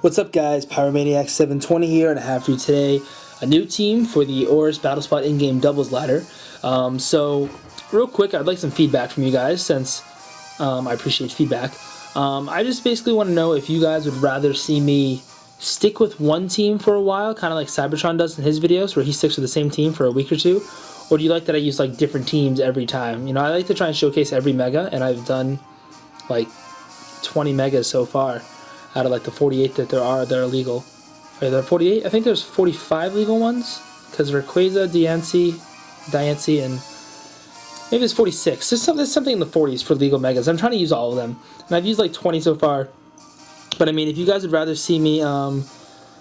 What's up, guys? Pyromaniac720 here, and I have for you today a new team for the ORAS Battle Spot in-game doubles ladder. So, real quick, I'd like some feedback from you guys, since I appreciate feedback. I just basically want to know if you guys would rather see me stick with one team for a while, kind of like Cybertron does in his videos, where he sticks with the same team for a week or two, or do you like that I use like different teams every time? You know, I like to try and showcase every mega, and I've done like 20 megas so far out of like the 48 that there are that are legal. Are there 48? I think there's 45 legal ones, because Rayquaza, Diancie, and maybe it's 46. There's something in the 40s for legal megas. I'm trying to use all of them, and I've used like 20 so far. But I mean, if you guys would rather see me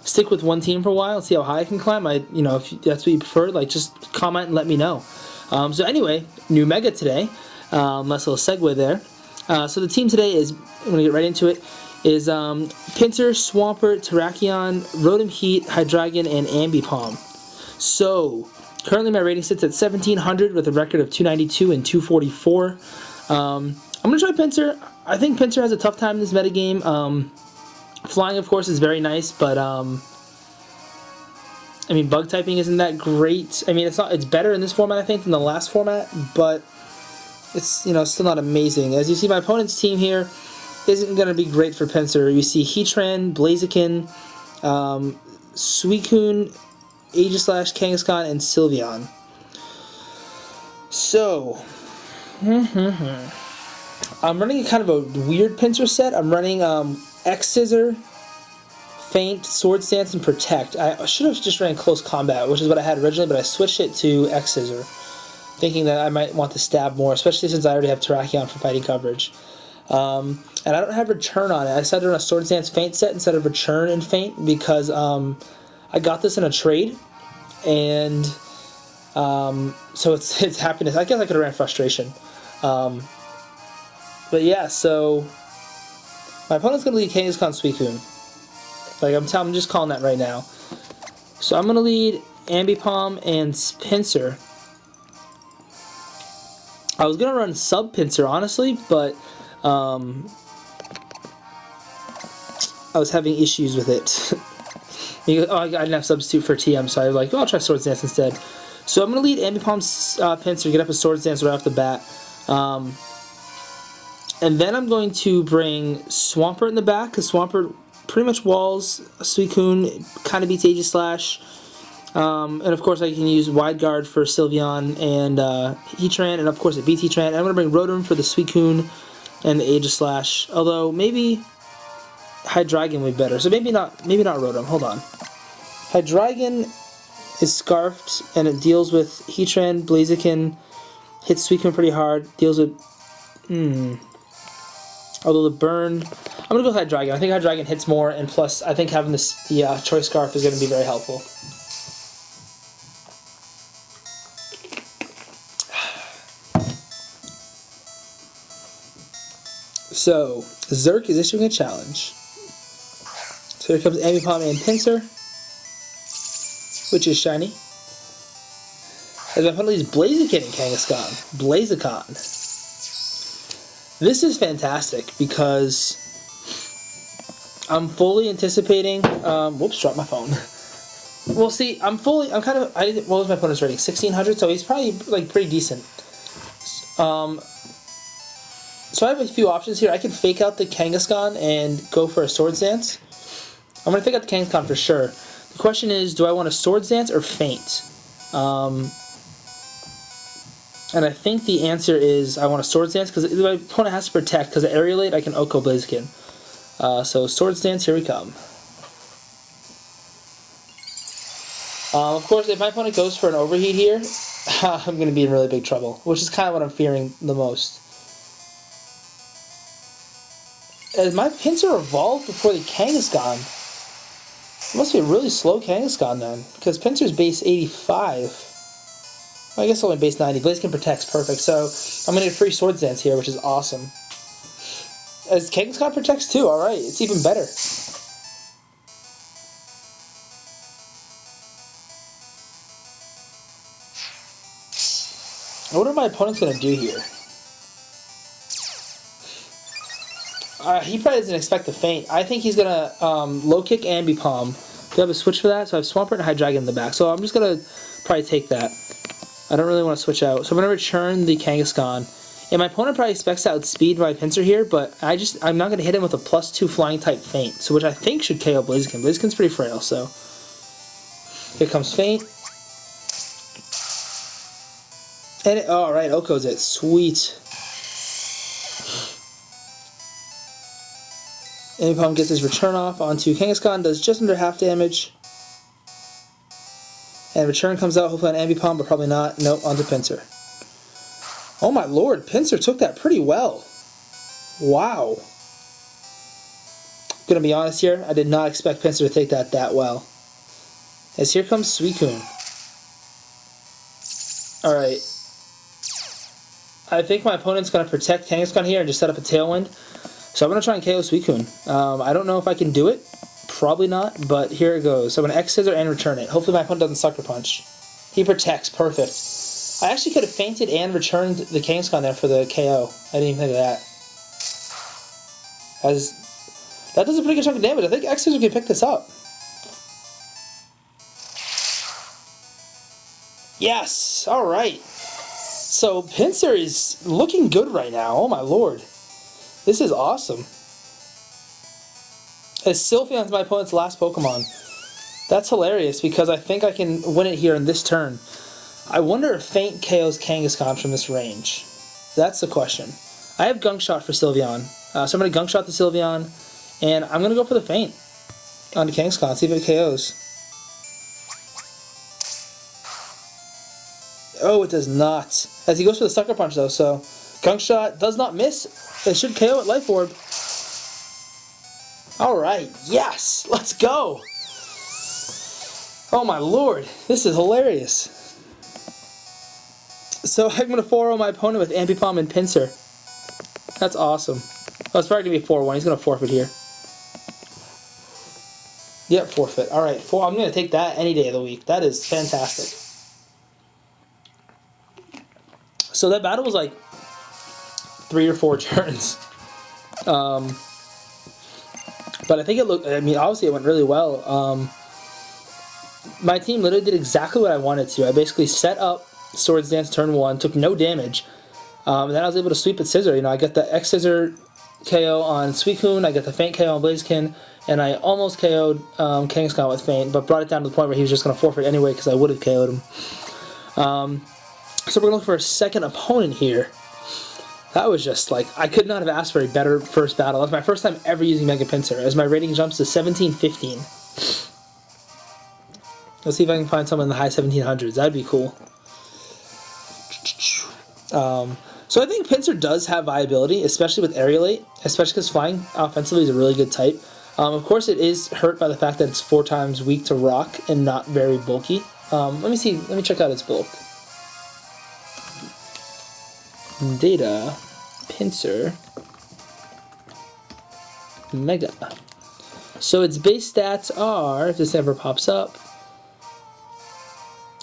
stick with one team for a while and see how high I can climb, you know, if that's what you prefer, like, just comment and let me know. So anyway, new mega today. Nice little segue there. So the team today is, I'm going to get right into it, is Pinsir, Swampert, Terrakion, Rotom Heat, Hydreigon, and Ambipom. So, currently my rating sits at 1700 with a record of 292 and 244. I'm going to try Pinsir. I think Pinsir has a tough time in this metagame. Flying, of course, is very nice, but I mean, bug typing isn't that great. I mean, it's better in this format, I think, than the last format, but it's, you know, still not amazing. As you see, my opponent's team here isn't going to be great for Pinsir. You see Heatran, Blaziken, Suicune, Aegislash, Kangaskhan, and Sylveon. So, I'm running kind of a weird Pinsir set. I'm running X-Scissor, Feint, Sword Stance, and Protect. I should have just ran Close Combat, which is what I had originally, but I switched it to X-Scissor, thinking that I might want to stab more, especially since I already have Terrakion for fighting coverage. And I don't have Return on it. I decided to run a Sword Stance Feint set instead of Return and Feint because I got this in a trade, and so it's happiness. I guess I could have ran Frustration. But yeah, so my opponent's going to lead Kangaskhan, Suicune. Like, I'm just calling that right now. So I'm going to lead Ambipom and Pinsir. I was going to run Sub Pinsir, honestly, but I was having issues with it. Because, I didn't have Substitute for TM, so I was like, oh, I'll try Sword Dance instead. So I'm going to lead Ambipom's Pinsir, get up a Sword Dance right off the bat. And then I'm going to bring Swampert in the back, because Swampert pretty much walls Suicune, kind of beats Aegislash. And of course I can use Wide Guard for Sylveon and Heatran, and of course it beats Heatran. And I'm going to bring Rotom for the Suicune and the Aegislash, although maybe Hydreigon would be better. So maybe not Rotom. Hold on. Hydreigon is Scarfed, and it deals with Heatran, Blaziken, hits Suicune pretty hard, deals with... Although the burn... I'm going to go with Hydreigon. I think Hydreigon hits more, and plus I think having the Choice Scarf is going to be very helpful. So, Zerk is issuing a challenge. So here comes Ambipom and Pinsir, which is shiny. As my opponent leads Blaziken and Kangaskhan. Blaziken. This is fantastic because I'm fully anticipating. Whoops, dropped my phone. Well, see, what was my opponent's rating? 1600, so he's probably like pretty decent. So I have a few options here. I can fake out the Kangaskhan and go for a Sword Dance. I'm going to fake out the Kangaskhan for sure. The question is, do I want a Sword Dance or Feint? And I think the answer is I want a Sword Dance, because my opponent has to Protect, because of Aerialate I can Oko Blaziken. So Sword Dance, here we come. Of course, if my opponent goes for an Overheat here, I'm going to be in really big trouble, which is kind of what I'm fearing the most. As my Pinsir evolved before the Kangaskhan, it must be a really slow Kangaskhan then, because Pinsir's base 85. Well, I guess only base 90. Blaziken protects, perfect. So I'm going to get a free Sword Dance here, which is awesome. As Kangaskhan protects too, alright, it's even better. I wonder what my opponent's going to do here. He probably doesn't expect the feint. I think he's gonna low kick Ambi Palm. Do I have a switch for that? So I have Swampert and High Dragon in the back. So I'm just gonna probably take that. I don't really want to switch out. So I'm gonna return the Kangaskhan. And my opponent probably expects to outspeed my Pinsir here, but I'm not gonna hit him with a +2 flying type feint. So which I think should KO Blaziken. Blaziken's pretty frail, so here comes feint. And alright, Oko's it. Sweet. Ambi Palm gets his return off onto Kangaskhan, does just under half damage. And return comes out hopefully on Ambi Palm, but probably not. Nope, onto Pinsir. Oh my lord, Pinsir took that pretty well. Wow. Gonna be honest here, I did not expect Pinsir to take that well. As here comes Suicune. Alright. I think my opponent's gonna protect Kangaskhan here and just set up a Tailwind. So I'm going to try and KO Suicune. I don't know if I can do it. Probably not, but here it goes. So I'm going to X-Scissor and return it. Hopefully my opponent doesn't Sucker Punch. He protects. Perfect. I actually could have feinted and returned the Kangaskhan there for the KO. I didn't even think of that. That does a pretty good chunk of damage. I think X-Scissor can pick this up. Yes! Alright. So Pinsir is looking good right now. Oh my lord. This is awesome. As Sylveon's my opponent's last Pokemon. That's hilarious because I think I can win it here in this turn. I wonder if Feint KOs Kangaskhan from this range. That's the question. I have Gunk Shot for Sylveon. So I'm going to Gunk Shot the Sylveon. And I'm going to go for the Feint onto Kangaskhan. See if it KOs. Oh, it does not. As he goes for the Sucker Punch though, so Gunk Shot does not miss. It should KO at Life Orb. Alright, yes! Let's go! Oh my lord, this is hilarious. So I'm going to 4-0 my opponent with Ambi Palm and Pinsir. That's awesome. Oh, it's probably going to be 4-1. He's going to forfeit here. Yep, forfeit. Alright, I'm going to take that any day of the week. That is fantastic. So that battle was like 3 or 4 turns. But I think it looked, I mean, obviously it went really well. My team literally did exactly what I wanted to. I basically set up Swords Dance turn 1, took no damage, and then I was able to sweep at Scissor. You know, I got the X-Scissor KO on Suicune, I got the Feint KO on Blaziken, and I almost KO'd Kangaskhan with Feint, but brought it down to the point where he was just going to forfeit anyway because I would have KO'd him. So we're going to look for a second opponent here. That was just like, I could not have asked for a better first battle. That's my first time ever using Mega Pinsir, as my rating jumps to 1715. Let's see if I can find someone in the high 1700s. That'd be cool. So I think Pinsir does have viability, especially with Aerialate, especially because flying offensively is a really good type. Of course, it is hurt by the fact that it's 4 times weak to rock and not very bulky. Let me check out its bulk. Data, Pinsir, Mega. So its base stats are, if this ever pops up,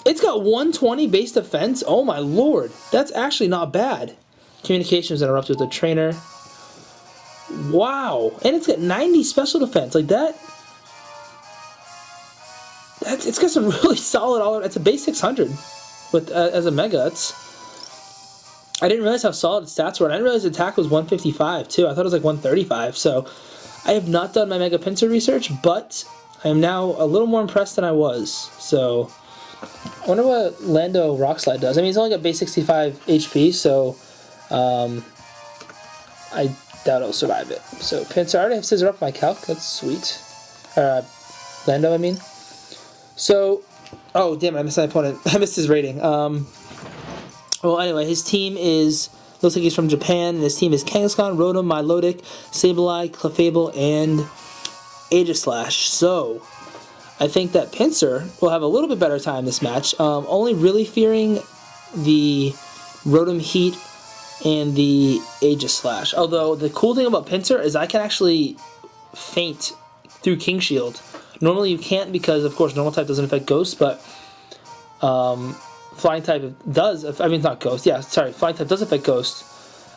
it's got 120 base defense. Oh my lord, that's actually not bad. Communications interrupt with the trainer. Wow, and it's got 90 special defense. Like that. It's got some really solid. It's a base 600 with as a Mega. I didn't realize how solid its stats were, and I didn't realize its attack was 155 too. I thought it was like 135. So I have not done my Mega Pinsir research, but I am now a little more impressed than I was. So I wonder what Lando Rock Slide does. I mean, he's only got base 65 HP, so I doubt it'll survive it. So Pinsir, I already have Scissor up my calc. That's sweet. Lando, I mean. So, oh damn it, I missed my opponent. I missed his rating. Well, anyway, his team looks like he's from Japan, and his team is Kangaskhan, Rotom, Milotic, Sableye, Clefable, and Aegislash. So I think that Pinsir will have a little bit better time this match. Only really fearing the Rotom Heat and the Aegislash. Although the cool thing about Pinsir is I can actually feint through King Shield. Normally you can't because, of course, normal type doesn't affect Ghost, but Flying type does. I mean, not Ghost. Yeah, sorry. Flying type does affect Ghost.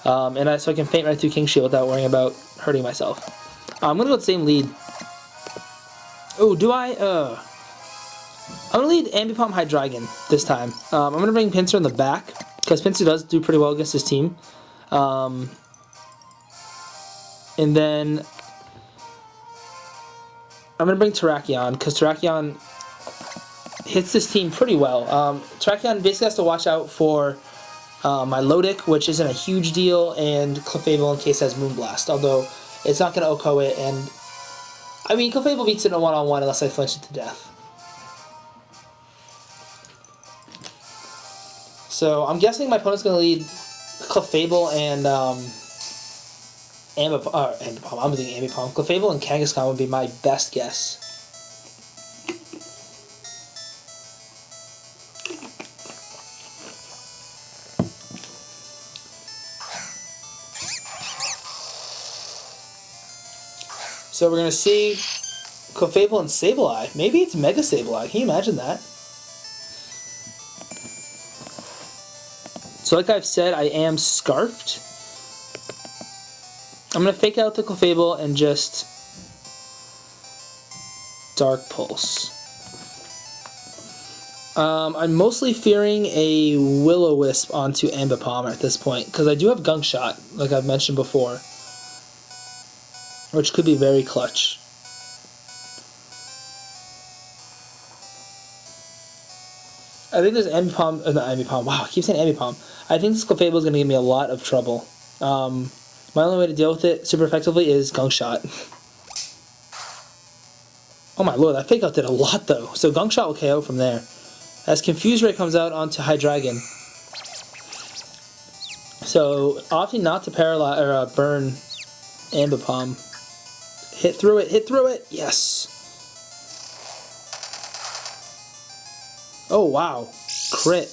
so I can faint right through King Shield without worrying about hurting myself. I'm gonna go with the same lead. Oh, do I? I'm gonna lead Ambipom Hydreigon this time. I'm gonna bring Pinsir in the back because Pinsir does do pretty well against his team. And then I'm gonna bring Terrakion because Terrakion hits this team pretty well. Terrakion basically has to watch out for my Lodic, which isn't a huge deal, and Clefable in case it has Moonblast, although it's not going to OHKO it, and I mean, Clefable beats it in a one-on-one unless I flinch it to death. So I'm guessing my opponent's going to lead Clefable and Ambipom. I'm leading Ambipom. Clefable and Kangaskhan would be my best guess. So we're going to see Clefable and Sableye. Maybe it's Mega Sableye. Can you imagine that? So like I've said, I am Scarfed. I'm going to fake out the Clefable and just Dark Pulse. I'm mostly fearing a Will-O-Wisp onto Ambipom at this point, because I do have Gunk Shot, like I've mentioned before, which could be very clutch. I think this Ambipom, not Ambipom, wow, I keep saying Ambipom. I think this Clefable is going to give me a lot of trouble. My only way to deal with it super effectively is Gunk Shot. Oh my lord, that fake out did a lot though. So Gunk Shot will KO from there. As Confuse Ray comes out onto Hydreigon. So opting not to paralyze or burn Ambipom. Hit through it, yes. Oh wow, crit.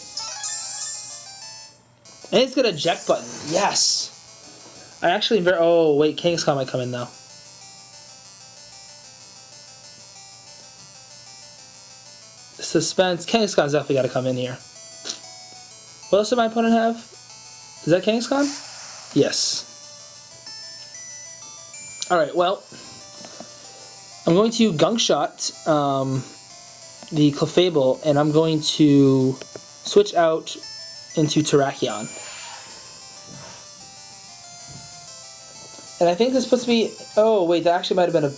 And it's got a eject button, yes. I actually oh wait, Kangaskhan might come in though. Suspense. Kangaskhan's definitely got to come in here. What else did my opponent have? Is that Kangaskhan? Yes. Alright, well, I'm going to Gunk Shot the Clefable, and I'm going to switch out into Terrakion. And I think this puts me... Oh, wait, that actually might have been a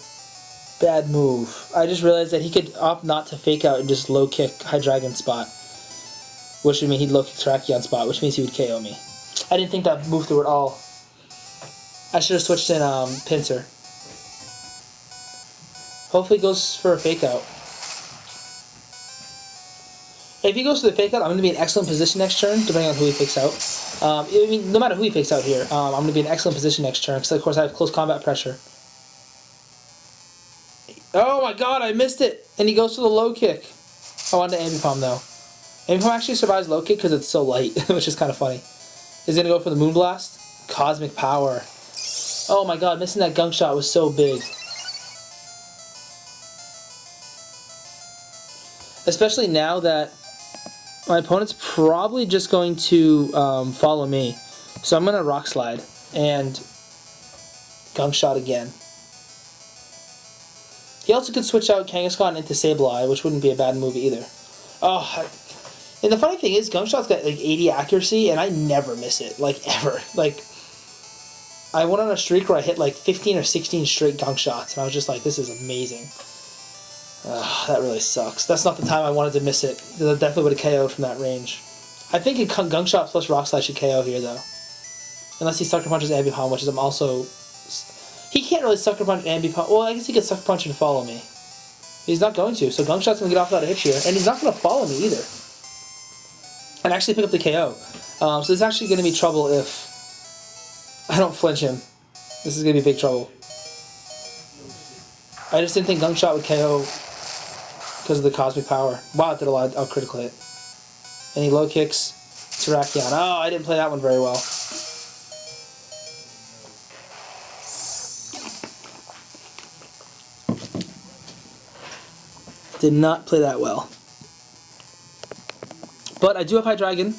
bad move. I just realized that he could opt not to fake out and just low kick Hydreigon spot, which would mean he'd low kick Terrakion spot, which means he would KO me. I didn't think that move through at all. I should have switched in Pinsir. Hopefully he goes for a fake out. If he goes for the fake out, I'm going to be in excellent position next turn, depending on who he fakes out. I mean, no matter who he fakes out here, I'm going to be in excellent position next turn, because of course I have close combat pressure. Oh my god, I missed it! And he goes for the low kick. I wanted Ambipom though. Ambipom actually survives low kick because it's so light, which is kind of funny. Is he going to go for the Moonblast? Cosmic Power. Oh my god, missing that Gunk Shot was so big. Especially now that my opponent's probably just going to follow me. So I'm going to Rock Slide and Gunk Shot again. He also could switch out Kangaskhan into Sableye, which wouldn't be a bad move either. Oh, and the funny thing is, Gunk Shot's got like 80 accuracy, and I never miss it, like ever. Like, I went on a streak where I hit like 15 or 16 straight Gunk Shots, and I was just like, this is amazing. That really sucks. That's not the time I wanted to miss it. I definitely would have KO'd from that range. I think a Gunk Shot plus Rock Slide should KO here, though. Unless he Sucker Punches Ambipom, which is I'm also... He can't really Sucker Punch Ambipom. Well, I guess he could Sucker Punch and follow me. He's not going to, so Gunk Shot's going to get off without a hitch here. And he's not going to follow me either. And actually pick up the KO. So this is actually going to be trouble if I don't flinch him. This is going to be big trouble. I just didn't think Gunk Shot would KO because of the Cosmic Power. Wow, it did a lot of critical hit. And he low kicks Terrakion. Oh, I didn't play that one very well. Did not play that well. But I do have Hydreigon.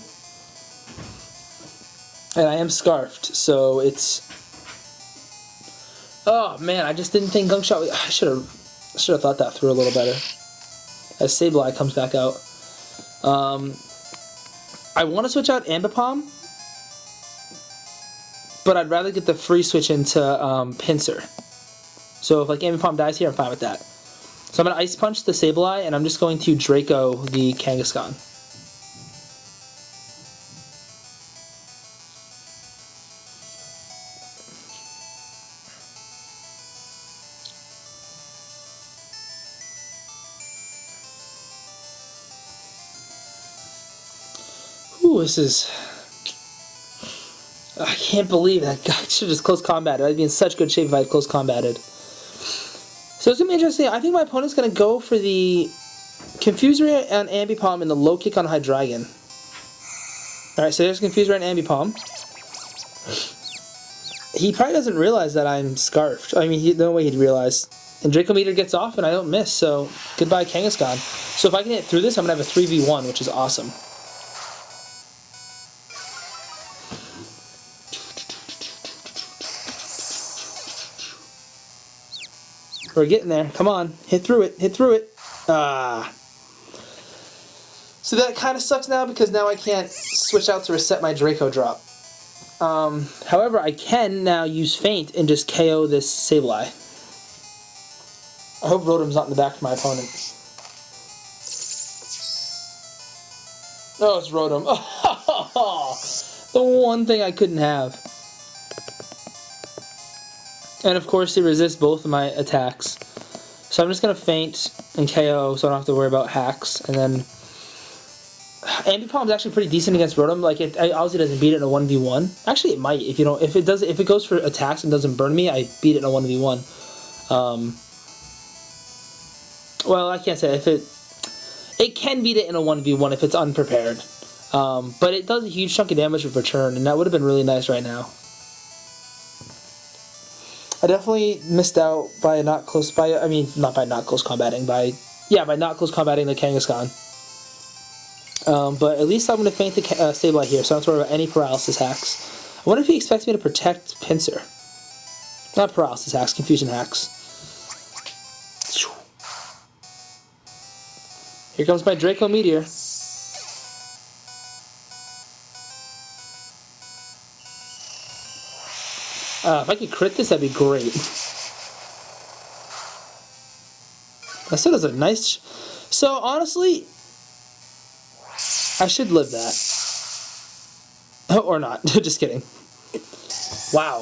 And I am scarfed, so it's... Oh, man, I just didn't think Gunk Shot... I should have thought that through a little better. As Sableye comes back out. I want to switch out Ambipom, but I'd rather get the free switch into Pinsir. So if like Ambipom dies here, I'm fine with that. So I'm going to Ice Punch the Sableye, and I'm just going to Draco the Kangaskhan. Ooh, this is... I can't believe that guy should just close combated. I'd be in such good shape if I had close combated. So it's going to be interesting. I think my opponent's going to go for the Confuser on Ambipom and the low kick on Hydreigon. Alright, so there's Confuser on Ambipom. He probably doesn't realize that I'm scarfed. I mean, no way he'd realize. And Draco Meteor gets off and I don't miss, so goodbye Kangaskhan. So if I can get through this, I'm going to have a 3v1, which is awesome. We're getting there. Come on. Hit through it. Hit through it. Ah. So that kind of sucks now because now I can't switch out to reset my Draco drop. However, I can now use Feint and just KO this Sableye. I hope Rotom's not in the back of my opponent. Oh, it's Rotom. Oh, the one thing I couldn't have. And of course, he resists both of my attacks. So I'm just going to Feint and KO so I don't have to worry about hacks. And then Ambipom is actually pretty decent against Rotom. Like, it obviously doesn't beat it in a 1v1. Actually, it might. If it goes for attacks and doesn't burn me, I beat it in a 1v1. Well, I can't say if it can beat it in a 1v1 if it's unprepared. But it does a huge chunk of damage with return, and that would have been really nice right now. I definitely missed out by not close combating the Kangaskhan. But at least I'm going to Feint the Sableye here, so I don't have to worry about any paralysis hacks. I wonder if he expects me to protect Pinsir. Not paralysis hacks, confusion hacks. Here comes my Draco Meteor. If I could crit this, that'd be great. That still does a nice... So, honestly, I should live that. Or not. Just kidding. Wow.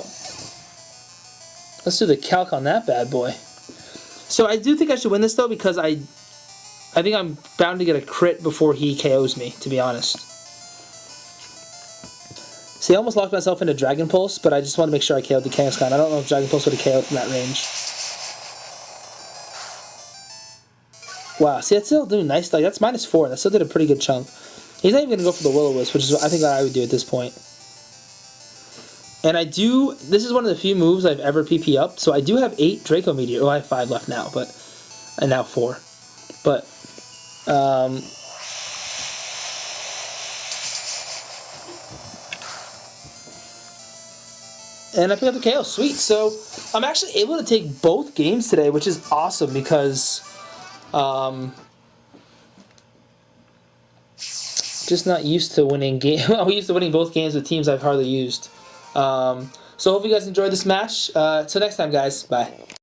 Let's do the calc on that bad boy. So, I do think I should win this, though, because I think I'm bound to get a crit before he KOs me, to be honest. See, I almost locked myself into Dragon Pulse, but I just want to make sure I KO'd the Kangaskhan. I don't know if Dragon Pulse would have KO'd from that range. Wow, see, that's still doing nice. Like, that's -4. That still did a pretty good chunk. He's not even going to go for the Will-O-Wisp, which is what I think that I would do at this point. And I do... This is one of the few moves I've ever PP up, so I do have 8 Draco Meteor. Oh, I have 5 left now, but... And now 4. But... And I pick up the KO. Sweet. So I'm actually able to take both games today, which is awesome because just not used to winning I'm used to winning both games with teams I've hardly used. So hope you guys enjoyed this match. Till next time, guys. Bye.